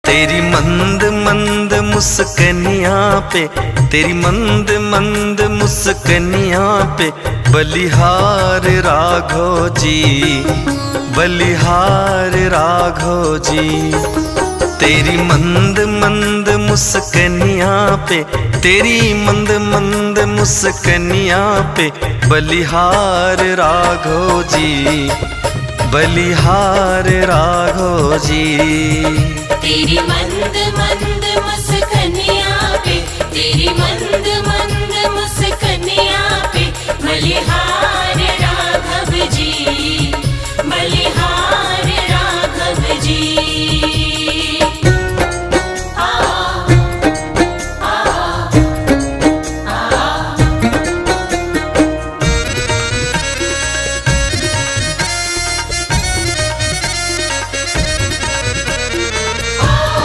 तेरी मंद मंद मुस्कनिया पे, तेरी मंद मंद मुस्कनिया पे बलिहार राघो जी, बलिहार राघो जी। तेरी मंद मंद मुस्कनिया पे, तेरी मंद मंद मुस्कनिया पे बलिहार राघो जी, बलिहार राघो जी। तेरी मंद मंद मुस्कनिया पे, तेरी मंद